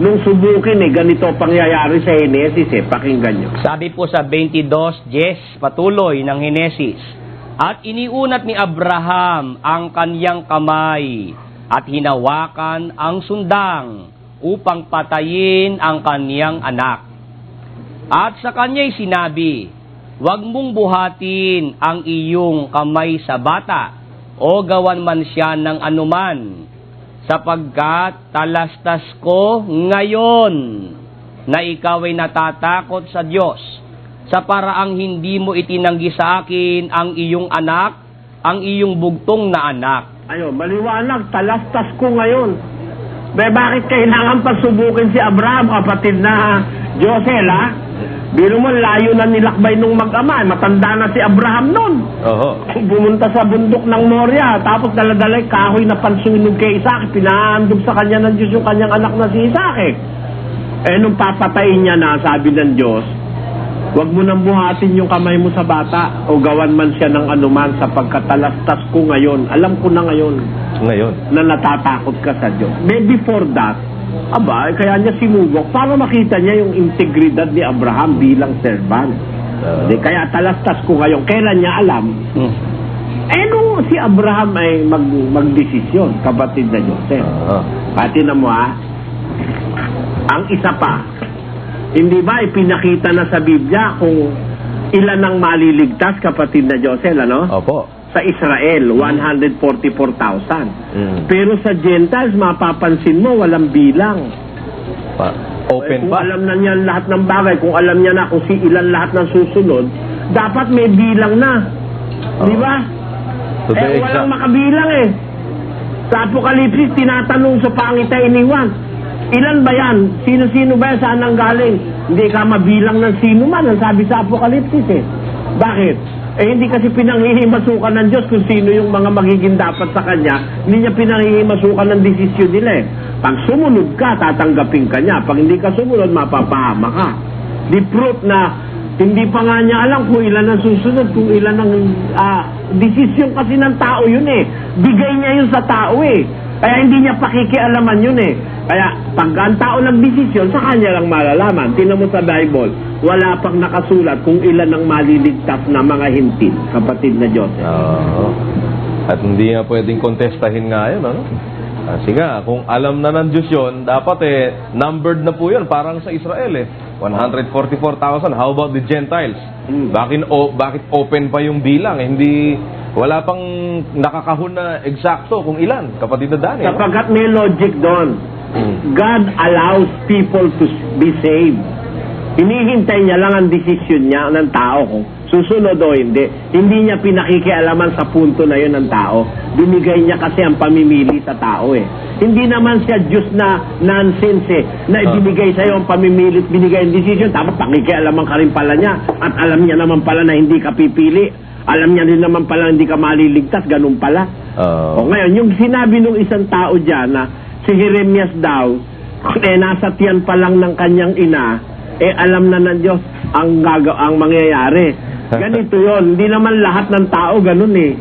nung subukin ganito pangyayari sa Henesis pakinggan niyo. Sabi po sa 22:10, patuloy ng Henesis. At iniunat ni Abraham ang kaniyang kamay at hinawakan ang sundang upang patayin ang kaniyang anak. At sa kanya'y sinabi, huwag mong buhatin ang iyong kamay sa bata o gawan man siya ng anuman, sapagkat talastas ko ngayon na ikaw ay natatakot sa Diyos, sa paraang hindi mo itinanggi sa akin ang iyong anak, ang iyong bugtong na anak. Maliwanag, talastas ko ngayon. bakit kailangan pasubukin si Abraham, kapatid na Josel, ha? Biro mo, layo na nilakbay nung mag-ama. Matanda na si Abraham nun. Pumunta sa bundok ng Moria, tapos daladalay kahoy na pansunog kay Isaac. Pinahandog sa kanya ng Diyos yung kanyang anak na si Isaac, eh. Nung papatayin niya na, sabi ng Diyos, huwag mo nang buhatin yung kamay mo sa bata o gawan man siya ng anuman sapagkat talastas ko ngayon. Alam ko na ngayon. Na natatakot ka sa Diyos. May before that, kaya niya sinugok para makita niya yung integridad ni Abraham bilang servant. Kaya talastas ko ngayon. Kailan niya alam? Nung si Abraham ay magdesisyon, kapatid na Joseph. Pati na mo, ang isa pa, hindi ba ipinakita na sa Biblia kung ilan ang maliligtas, kapatid na Joseph, ano? Opo. Sa Israel, 144,000. Pero sa Gentiles, mapapansin mo, walang bilang. Open kung alam na niya lahat ng bagay, kung alam niya na kung si ilan lahat ng susunod, dapat may bilang na. Di ba? Walang makabilang eh. Sa Apokalipsis, tinatanong sa pangit ay iniwan. Ilan ba yan? Sino-sino ba yan? Saan ang galing? Hindi ka mabilang ng sino man, ang sabi sa Apokalipsis eh. Bakit? Hindi kasi pinanghihimasukan ng Diyos kung sino yung mga magiging dapat sa Kanya. Hindi niya pinanghihimasukan ng desisyon nila eh. Pag sumunod ka, tatanggapin ka niya. Pag hindi ka sumunod, mapapahama ka. The proof na hindi pa nga niya alam kung ilan ang susunod, kung ilan ang desisyon kasi ng tao yun eh. Bigay niya yun sa tao eh. Kaya hindi niya pakikialaman yun eh. Kaya pag ang tao nagdesisyon, sa kanya lang malalaman. Tingnan mo sa Bible, wala pang nakasulat kung ilan ang maliligtas na mga hintil, kapatid na Joseph. At hindi nga pwedeng kontestahin nga yun, ano? Kasi nga, kung alam na ng Diyos yun, dapat numbered na po yun, parang sa Israel 144,000. How about the Gentiles? Bakit open pa yung bilang? Hindi, wala pang nakakahon na eksakto kung ilan, kapatid na Daniel. Sapagkat may logic doon. God allows people to be saved. Hinihintay niya lang ang desisyon niya ng tao kung susunod o hindi. Hindi niya pinakikialaman sa punto na yun ng tao. Binigay niya kasi ang pamimili sa tao eh. Hindi naman siya Diyos na nonsense na ibinigay sa'yo ang pamimili, binigay ang desisyon, tapos pakikialaman ka rin pala niya. At alam niya naman pala na hindi ka pipili. Alam niya rin naman pala hindi ka maliligtas, ganun pala. O ngayon, yung sinabi ng isang tao dyan na si Jeremias daw, nasa tiyan pa lang ng kanyang ina, alam na ng Diyos ang mangyayari. Ganito yon. Hindi naman lahat ng tao ganun eh.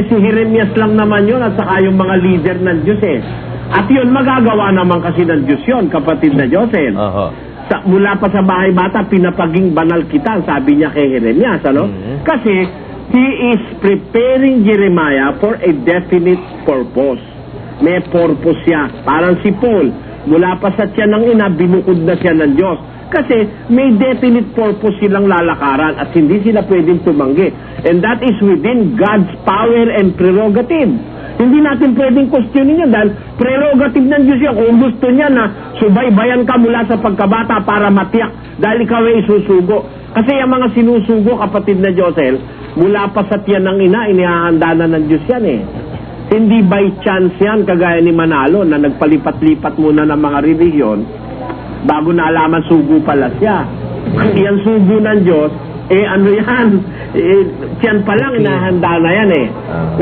Si Jeremias lang naman yun at saka yung mga leader ng Diyos eh. At yun, magagawa naman kasi ng Diyos yun, kapatid na Josel. Mula pa sa bahay bata, pinapaging banal kita, sabi niya kay Jeremias, ano? Kasi, he is preparing Jeremiah for a definite purpose. May purpose siya. Parang si Paul, mula pa sa tiyan ng ina, binukod na siya ng Diyos. Kasi may definite purpose silang lalakaran at hindi sila pwedeng tumanggi. And that is within God's power and prerogative. Hindi natin pwedeng questionin yun dahil prerogative ng Diyos yan. Kung gusto niya na subaybayan ka mula sa pagkabata para matiyak dahil ikaw ay isusugo. Kasi yung mga sinusugo, kapatid na Josel, mula pa sa tiyan ng ina, inihahanda na ng Diyos yan eh. Hindi by chance yan, kagaya ni Manalo na nagpalipat-lipat muna ng mga relihiyon bago naalaman sugo pala siya. Yan sugo ng Diyos, ano yan? Tiyan pa lang, inahanda na yan eh.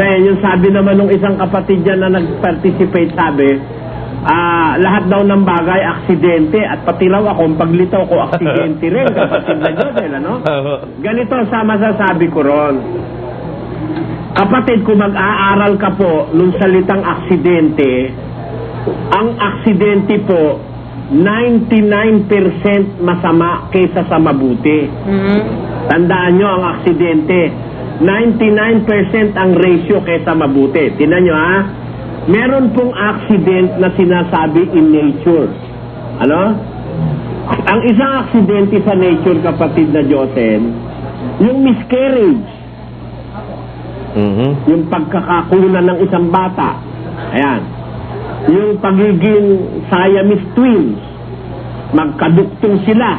Ngayon, yung sabi naman ng isang kapatid dyan na nag-participate, sabi, lahat daw ng bagay, aksidente, at pati raw ako, paglitaw ko, aksidente rin, kapatid na Diyos, ano? Ganito sa masasabi ko ron. Kapatid, kung mag-aaral ka po nung salitang aksidente, ang aksidente po, 99% masama kaysa sa mabuti. Tandaan nyo ang aksidente. 99% ang ratio kaysa mabuti. Tingnan nyo ha. Meron pong accident na sinasabi in nature. Ano? Ang isang aksidente sa nature, kapatid na Joseph, yung miscarriage. Yung pagkakakunan ng isang bata. Ayan. Yung pagiging Siamese twins. Magkaduktong sila.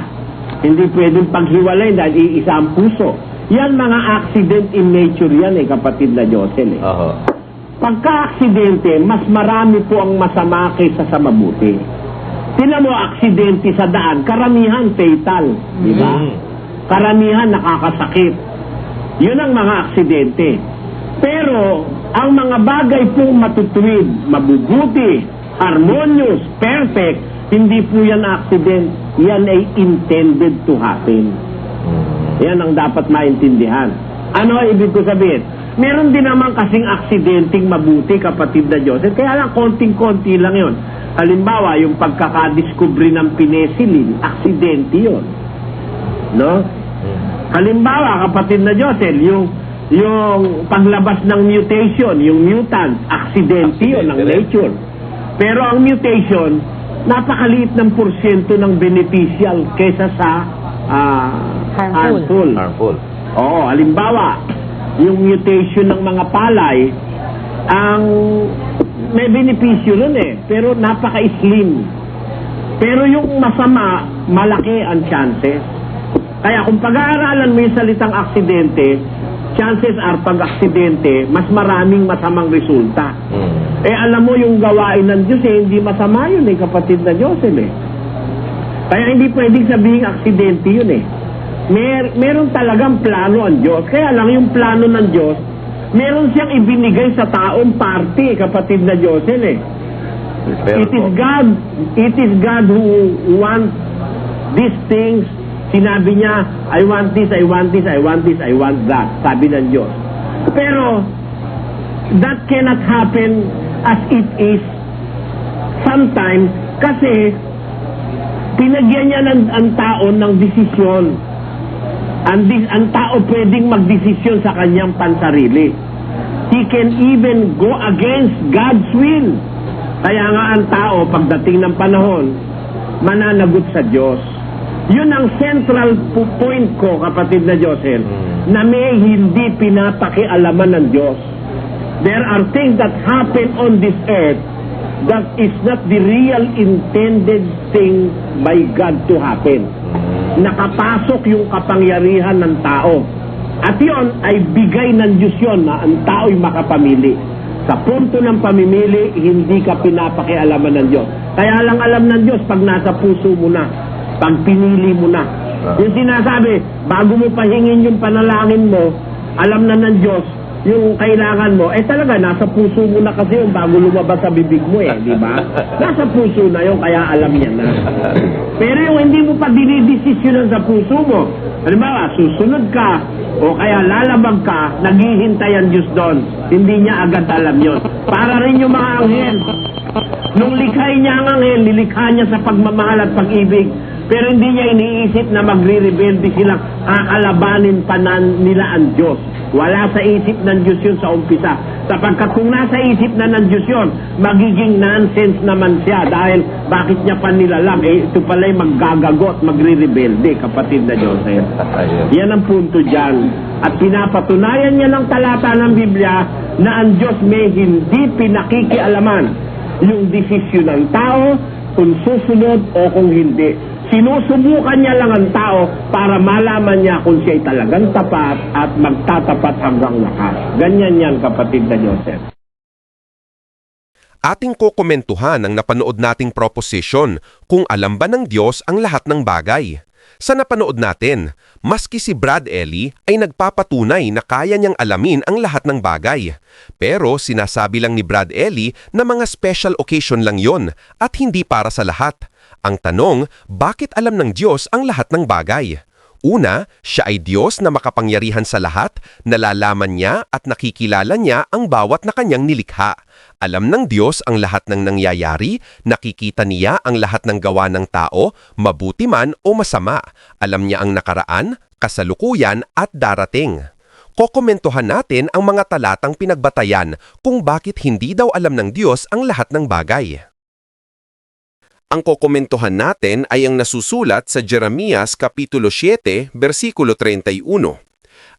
Hindi pwedeng paghiwalay dahil iisa ang puso. Yan mga accident in nature yan kapatid na Josel pagka-aksidente, mas marami po ang masama kaysa sa mabuti. Tingnan mo, aksidente sa daan, karamihan fatal, di ba? Karamihan nakakasakit. Yun ang mga aksidente. Pero, ang mga bagay pong matutuwid, mabubuti, harmonious, perfect, hindi po yan accident, yan ay intended to happen. Yan ang dapat maintindihan. Ano ang ibig ko sabihin? Meron din naman kasing aksidenteng mabuti, kapatid na Diyos. Kaya lang, konting-konti lang yon. Halimbawa, yung pagkakadiscovery ng penicillin, aksidente yun. No? Halimbawa, kapatid na Diyos, yung paglabas ng mutation, yung mutant, aksidente yun ng nature. Pero ang mutation, napakaliit ng porsyento ng beneficial kaysa sa harmful. Oo, halimbawa, yung mutation ng mga palay, ang may benepisyo nun pero napaka-slim. Pero yung masama, malaki ang chances. Kaya kung pag-aaralan mo yung salitang aksidente, chances are pag-aksidente, mas maraming masamang resulta. Alam mo yung gawain ng Diyos hindi masama yun kapatid na Diyos Kaya hindi pwedeng sabihin aksidente yun meron talagang plano ang Diyos. Kaya lang yung plano ng Diyos, meron siyang ibinigay sa taong parte, kapatid na Diyos It is God who wants these things. Sinabi niya, I want this, I want this, I want this, I want that. Sabi ng Diyos. Pero, that cannot happen as it is sometimes kasi pinagyan niya ang tao ng desisyon. Ang tao pwedeng magdesisyon sa kanyang pansarili. He can even go against God's will. Kaya nga ang tao, pagdating ng panahon, mananagot sa Diyos. Yun ang central point ko, kapatid na Josel, na may hindi pinapakialaman ng Diyos. There are things that happen on this earth that is not the real intended thing by God to happen. Nakapasok yung kapangyarihan ng tao. At yun ay bigay ng Diyos yun na ang tao'y makapamili. Sa punto ng pamimili, hindi ka pinapakialaman ng Diyos. Kaya lang alam ng Diyos pag nasa puso mo na, pag pinili mo na. Yung sinasabi, bago mo pahingin yung panalangin mo, alam na ng Diyos yung kailangan mo, talaga, nasa puso mo na kasi yung bago lumabas sa bibig mo di ba? Nasa puso na yung kaya alam niya na. Pero yung hindi mo pa dinidesisyonan sa puso mo, halimbawa, susunod ka, o kaya lalabag ka, naghihintay ang Diyos doon. Hindi niya agad alam yon. Para rin yung mga anghel. Nung likhay niya ang anghel, nilikha niya sa pagmamahal at pag-ibig. Pero hindi niya iniisip na magre-rebelde silang kakalabanin pa nila ang Diyos. Wala sa isip ng Diyos yun sa umpisa. Sapagkat kung nasa isip na ng Diyos yun, magiging nonsense naman siya. Dahil bakit niya pa nilalang? Ito pala'y maggagagot, magre-rebelde, kapatid na Diyos. Yan ang punto dyan. At pinapatunayan niya ng talata ng Biblia na ang Diyos may hindi pinakikialaman yung desisyon ng tao kung susunod o kung hindi. Sinusubukan niya lang ang tao para malaman niya kung siya'y talagang tapat at magtatapat hanggang wakas. Ganyan yan, kapatid na Joseph. Ating kokomentuhan ang napanood nating proposition kung alam ba ng Diyos ang lahat ng bagay. Sa napanood natin, maski si Brad Ellie ay nagpapatunay na kaya niyang alamin ang lahat ng bagay. Pero sinasabi lang ni Brad Ellie na mga special occasion lang yon at hindi para sa lahat. Ang tanong, bakit alam ng Diyos ang lahat ng bagay? Una, siya ay Diyos na makapangyarihan sa lahat, nalalaman niya at nakikilala niya ang bawat na kanyang nilikha. Alam ng Diyos ang lahat ng nangyayari, nakikita niya ang lahat ng gawa ng tao, mabuti man o masama. Alam niya ang nakaraan, kasalukuyan at darating. Kokomentuhan natin ang mga talatang pinagbatayan kung bakit hindi daw alam ng Diyos ang lahat ng bagay. Ang kokomentuhan natin ay ang nasusulat sa Jeremias Kapitulo 7, versikulo 31.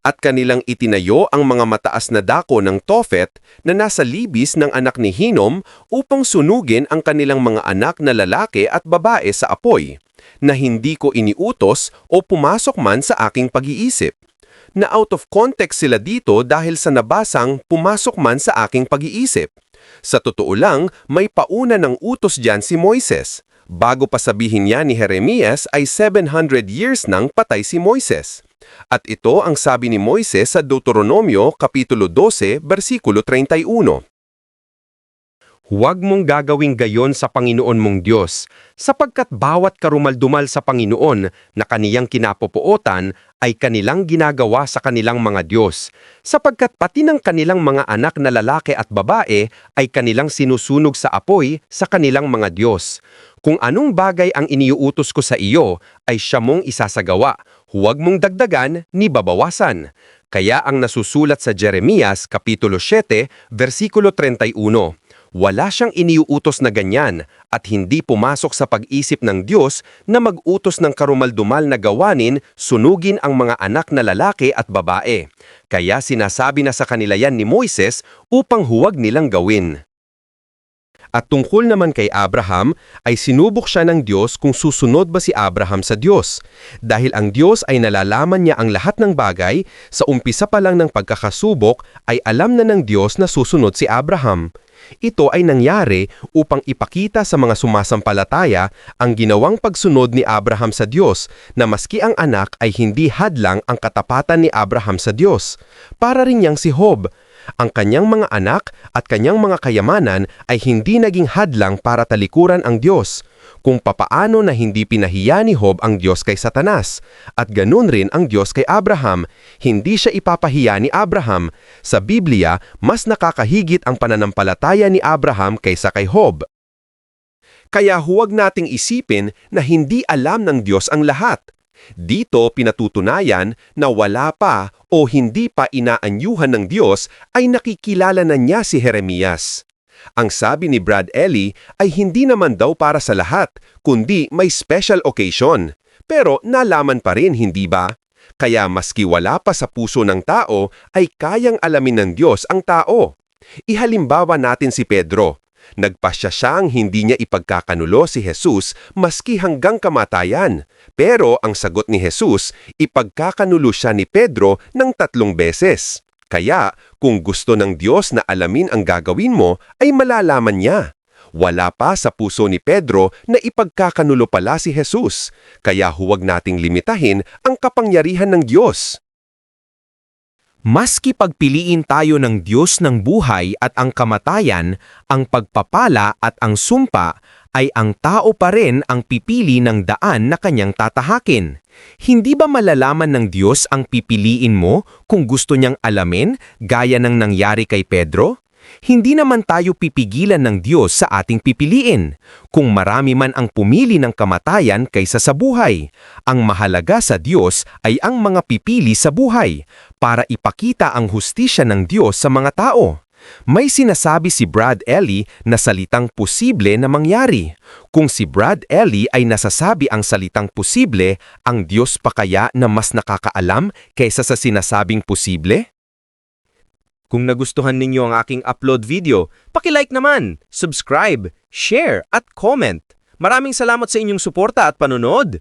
At kanilang itinayo ang mga mataas na dako ng Tophet na nasa libis ng anak ni Hinnom upang sunugin ang kanilang mga anak na lalaki at babae sa apoy, na hindi ko iniutos o pumasok man sa aking pag-iisip. na out of context sila dito dahil sa nabasang pumasok man sa aking pag-iisip. Sa totoo lang, may pauna ng utos diyan si Moises. Bago pa sabihin niya ni Jeremias ay 700 years nang patay si Moises. At ito ang sabi ni Moises sa Deuteronomio Kapitulo 12, versikulo 31. Huwag mong gagawing gayon sa Panginoon mong Diyos, sapagkat bawat karumaldumal sa Panginoon na kaniyang kinapupuotan ay kanilang ginagawa sa kanilang mga Diyos, sapagkat pati ng kanilang mga anak na lalaki at babae ay kanilang sinusunog sa apoy sa kanilang mga Diyos. Kung anong bagay ang iniuutos ko sa iyo, ay siya mong isasagawa, huwag mong dagdagan ni babawasan. Kaya ang nasusulat sa Jeremias Kapitulo 7, versikulo 31, wala siyang iniuutos na ganyan at hindi pumasok sa pag-isip ng Diyos na mag-utos ng karumaldumal na gawanin sunugin ang mga anak na lalaki at babae. Kaya sinasabi na sa kanila yan ni Moises upang huwag nilang gawin. At tungkol naman kay Abraham, ay sinubok siya ng Diyos kung susunod ba si Abraham sa Diyos. Dahil ang Diyos ay nalalaman niya ang lahat ng bagay, sa umpisa pa lang ng pagkakasubok ay alam na ng Diyos na susunod si Abraham. Ito ay nangyari upang ipakita sa mga sumasampalataya ang ginawang pagsunod ni Abraham sa Diyos na maski ang anak ay hindi hadlang ang katapatan ni Abraham sa Diyos. Para rin niyang si Job, ang kanyang mga anak at kanyang mga kayamanan ay hindi naging hadlang para talikuran ang Diyos, kung papaano na hindi pinahiya ni Job ang Diyos kay Satanas, at ganun rin ang Diyos kay Abraham, hindi siya ipapahiya ni Abraham. Sa Biblia, mas nakakahigit ang pananampalataya ni Abraham kaysa kay Job. Kaya huwag nating isipin na hindi alam ng Diyos ang lahat. Dito pinatutunayan na wala pa o hindi pa inaanyuhan ng Diyos ay nakikilala na niya si Jeremias. Ang sabi ni Brad Ellie ay hindi naman daw para sa lahat, kundi may special occasion. Pero nalaman pa rin, hindi ba? Kaya maski wala pa sa puso ng tao, ay kayang alamin ng Diyos ang tao. Ihalimbawa natin si Pedro. Nagpasya siyang hindi niya ipagkakanulo si Jesus maski hanggang kamatayan. Pero ang sagot ni Jesus, ipagkakanulo siya ni Pedro ng 3 beses. Kaya kung gusto ng Diyos na alamin ang gagawin mo, ay malalaman niya. Wala pa sa puso ni Pedro na ipagkakanulo pala si Jesus. Kaya huwag nating limitahin ang kapangyarihan ng Diyos. Maski pagpiliin tayo ng Diyos ng buhay at ang kamatayan, ang pagpapala at ang sumpa, ay ang tao pa rin ang pipili ng daan na kanyang tatahakin. Hindi ba malalaman ng Diyos ang pipiliin mo kung gusto niyang alamin, gaya ng nangyari kay Pedro? Hindi naman tayo pipigilan ng Diyos sa ating pipiliin, kung marami man ang pumili ng kamatayan kaysa sa buhay. Ang mahalaga sa Diyos ay ang mga pipili sa buhay, para ipakita ang hustisya ng Diyos sa mga tao. May sinasabi si Brad Ellie na salitang posible na mangyari. Kung si Brad Ellie ay nasasabi ang salitang posible, ang Diyos pa kaya na mas nakakaalam kaysa sa sinasabing posible? Kung nagustuhan ninyo ang aking upload video, paki-like naman, subscribe, share at comment. Maraming salamat sa inyong suporta at panonood.